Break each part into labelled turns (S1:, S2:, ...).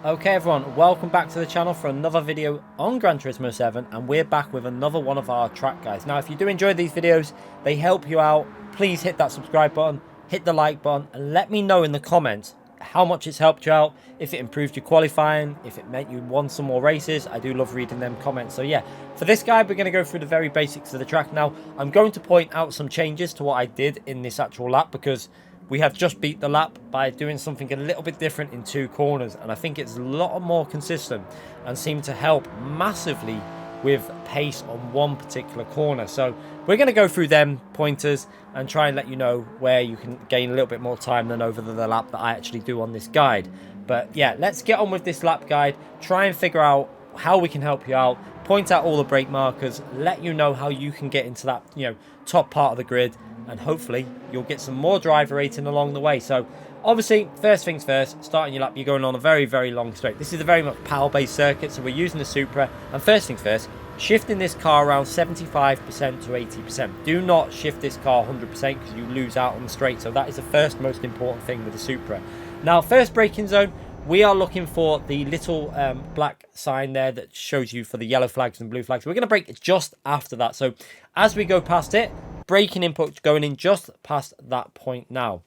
S1: Okay everyone, welcome back to the channel for another video on Gran Turismo 7, and we're back with another one of our track guides. Now if you do enjoy these videos, they help you out, please hit that subscribe button, hit the like button, and let me know in the comments how much it's helped you out, if it improved your qualifying, if it meant you won some more races. I do love reading them comments. So yeah, for this guide we're going to go through the very basics of the track. Now I'm going to point out some changes to what I did in this actual lap, because we have just beat the lap by doing something a little bit different in two corners, and I think it's a lot more consistent and seemed to help massively with pace on one particular corner. So we're going to go through them pointers and try and let you know where you can gain a little bit more time than over the lap that I actually do on this guide. But yeah, let's get on with this lap guide, try and figure out how we can help you out, point out all the brake markers, let you know how you can get into that, top part of the grid, and hopefully you'll get some more driver rating along the way. So obviously, first things first, starting your lap, you're going on a very, very long straight. This is a very much power-based circuit, so we're using the Supra. And first things first, shifting this car around 75% to 80%. Do not shift this car 100% because you lose out on the straight. So that is the first most important thing with the Supra. Now, first braking zone, we are looking for the little black sign there that shows you for the yellow flags and blue flags. We're going to brake just after that. So as we go past it, braking input going in just past that point now.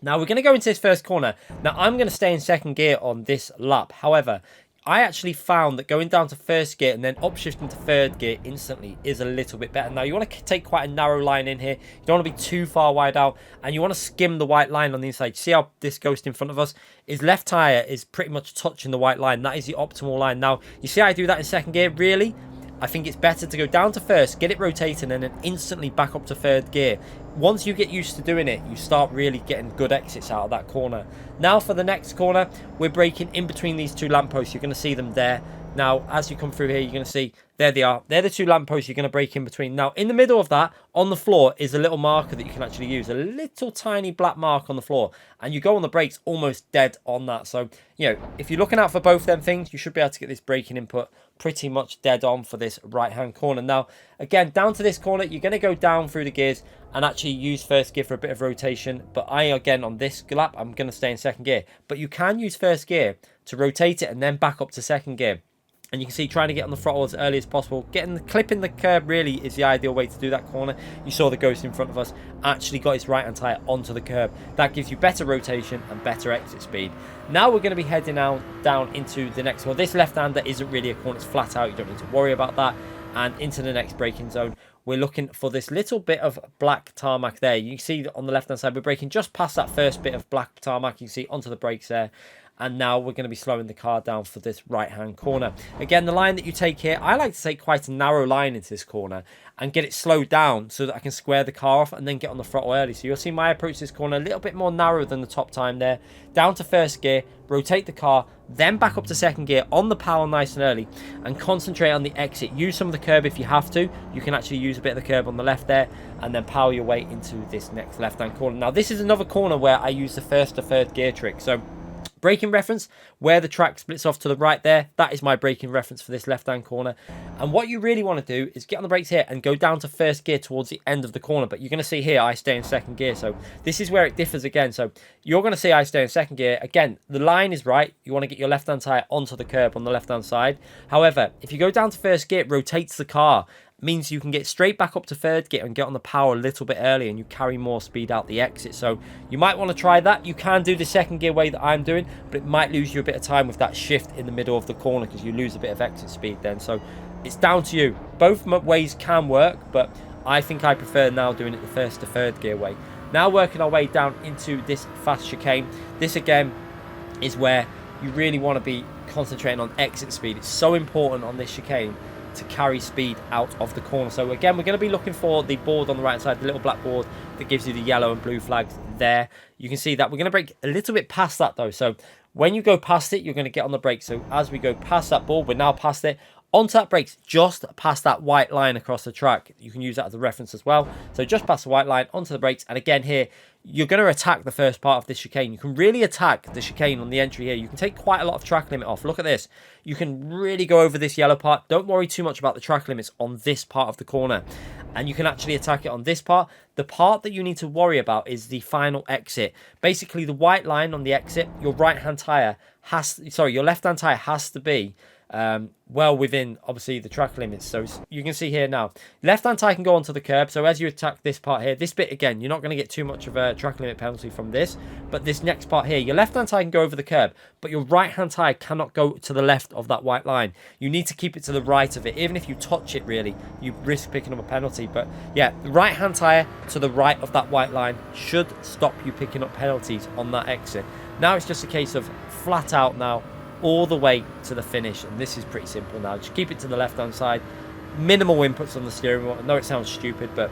S1: Now we're going to go into this first corner. Now I'm going to stay in second gear on this lap. However, I actually found that going down to first gear and then upshifting to third gear instantly is a little bit better. Now you want to take quite a narrow line in here. You don't want to be too far wide out, and you want to skim the white line on the inside. See how this ghost in front of us? His left tyre is pretty much touching the white line. That is the optimal line. Now you see how I do that in second gear? Really? I think it's better to go down to first, get it rotating, and then instantly back up to third gear. Once you get used to doing it, you start really getting good exits out of that corner. Now for the next corner, we're braking in between these two lampposts. You're going to see them there. Now, as you come through here, you're going to see, there they are. They're the two lampposts you're going to brake in between. Now, in the middle of that, on the floor, is a little marker that you can actually use. A little tiny black mark on the floor. And you go on the brakes almost dead on that. So, if you're looking out for both them things, you should be able to get this braking input pretty much dead on for this right-hand corner. Now, again, down to this corner, you're going to go down through the gears and actually use first gear for a bit of rotation. But again, on this lap, I'm going to stay in second gear. But you can use first gear to rotate it and then back up to second gear. And you can see trying to get on the throttle as early as possible. Clipping the curb really is the ideal way to do that corner. You saw the ghost in front of us actually got his right-hand tyre onto the curb. That gives you better rotation and better exit speed. Now we're going to be heading down into the next one. This left-hander isn't really a corner. It's flat out. You don't need to worry about that. And into the next braking zone, we're looking for this little bit of black tarmac there. You can see on the left-hand side, we're braking just past that first bit of black tarmac. You can see onto the brakes there. And now we're going to be slowing the car down for this right-hand corner. Again, the line that you take here, I like to take quite a narrow line into this corner and get it slowed down so that I can square the car off and then get on the throttle early. So you'll see my approach to this corner a little bit more narrow than the top time there. Down to first gear, rotate the car, then back up to second gear on the power nice and early, and concentrate on the exit. Use some of the curb if you have to. You can actually use a bit of the curb on the left there, and then power your way into this next left-hand corner. Now, this is another corner where I use the first to third gear trick. So braking reference, where the track splits off to the right there, that is my braking reference for this left-hand corner. And what you really want to do is get on the brakes here and go down to first gear towards the end of the corner. But you're going to see here, I stay in second gear. So this is where it differs again. So you're going to see I stay in second gear. Again, the line is right. You want to get your left-hand tyre onto the curb on the left-hand side. However, if you go down to first gear, it rotates the car. Means you can get straight back up to third gear and get on the power a little bit early, and you carry more speed out the exit. So you might want to try that. You can do the second gear way that I'm doing, but it might lose you a bit of time with that shift in the middle of the corner because you lose a bit of exit speed then. So it's down to you. Both ways can work, but I think I prefer now doing it the first to third gear way. Now working our way down into this fast chicane. This again is where you really want to be concentrating on exit speed. It's so important on this chicane to carry speed out of the corner. So again, we're going to be looking for the board on the right side, the little black board that gives you the yellow and blue flags there. You can see that we're going to brake a little bit past that though. So when you go past it, you're going to get on the brake. So as we go past that board, we're now past it. On tap brakes, just past that white line across the track. You can use that as a reference as well. So just past the white line, onto the brakes. And again here, you're going to attack the first part of this chicane. You can really attack the chicane on the entry here. You can take quite a lot of track limit off. Look at this. You can really go over this yellow part. Don't worry too much about the track limits on this part of the corner. And you can actually attack it on this part. The part that you need to worry about is the final exit. Basically, the white line on the exit, your right-hand tyre has... Sorry, your left-hand tyre has to be... well within obviously the track limits. So you can see here now, left hand tyre can go onto the curb. So as you attack this part here, this bit again, you're not going to get too much of a track limit penalty from this, but this next part here, your left hand tyre can go over the curb, but your right hand tyre cannot go to the left of that white line. You need to keep it to the right of it. Even if you touch it, really, you risk picking up a penalty. But yeah, the right hand tyre to the right of that white line should stop you picking up penalties on that exit. Now it's just a case of flat out now all the way to the finish, and this is pretty simple now. Just keep it to the left hand side, minimal inputs on the steering wheel. I know it sounds stupid, but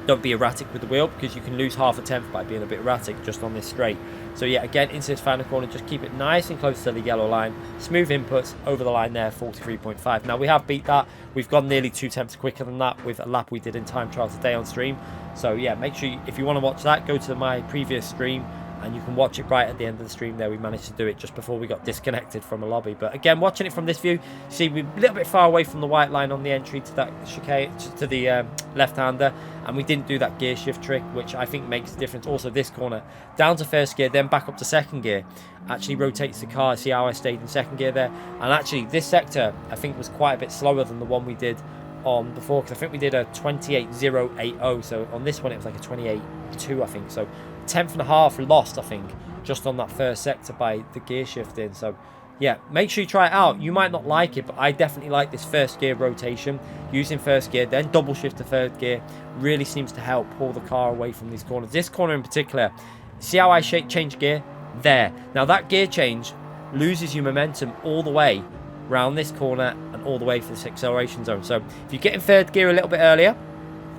S1: don't be erratic with the wheel, because you can lose half a tenth by being a bit erratic just on this straight. So yeah, again, into this final corner, just keep it nice and close to the yellow line. Smooth inputs over the line there, 43.5. Now we have beat that. We've gone nearly 2 tenths quicker than that with a lap we did in time trial today on stream. So yeah, make sure if you want to watch that, go to my previous stream and you can watch it right at the end of the stream there. We managed to do it just before we got disconnected from a lobby. But again, watching it from this view, see we're a little bit far away from the white line on the entry to that chicane, to the left-hander, and we didn't do that gear shift trick, which I think makes a difference. Also, this corner, down to first gear, then back up to second gear, actually rotates the car. See how I stayed in second gear there? And actually, this sector, I think, was quite a bit slower than the one we did on before, because I think we did a 28.080, so on this one it was like a 28.2, I think. So tenth and a half lost, I think, just on that first sector by the gear shifting. So yeah, make sure you try it out. You might not like it, but I definitely like this first gear rotation. Using first gear, then double shift to third gear really seems to help pull the car away from these corners. This corner in particular, see how I change gear there? Now that gear change loses you momentum all the way around this corner and all the way for this acceleration zone. So if you get in third gear a little bit earlier,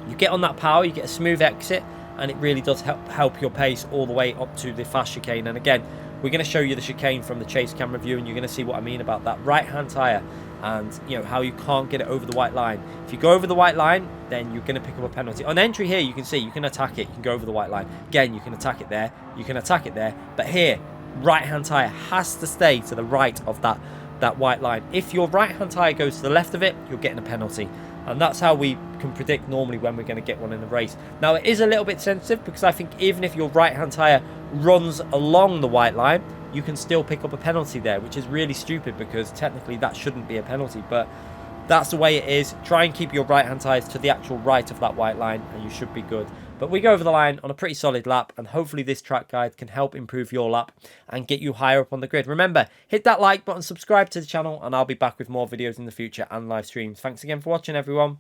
S1: you get on that power, you get a smooth exit, and it really does help your pace all the way up to the fast chicane. And again, we're going to show you the chicane from the chase cam review, and you're going to see what I mean about that right hand tyre and how you can't get it over the white line. If you go over the white line, then you're going to pick up a penalty. On entry here, you can see you can attack it, you can go over the white line. Again, you can attack it there, you can attack it there, but here, right hand tyre has to stay to the right of that white line. If your right hand tyre goes to the left of it, you're getting a penalty. And that's how we can predict normally when we're going to get one in the race. Now, it is a little bit sensitive, because I think even if your right hand tyre runs along the white line, you can still pick up a penalty there, which is really stupid, because technically that shouldn't be a penalty, but that's the way it is. Try and keep your right hand tyres to the actual right of that white line and you should be good. But we go over the line on a pretty solid lap, and hopefully this track guide can help improve your lap and get you higher up on the grid. Remember, hit that like button, subscribe to the channel, and I'll be back with more videos in the future and live streams. Thanks again for watching, everyone.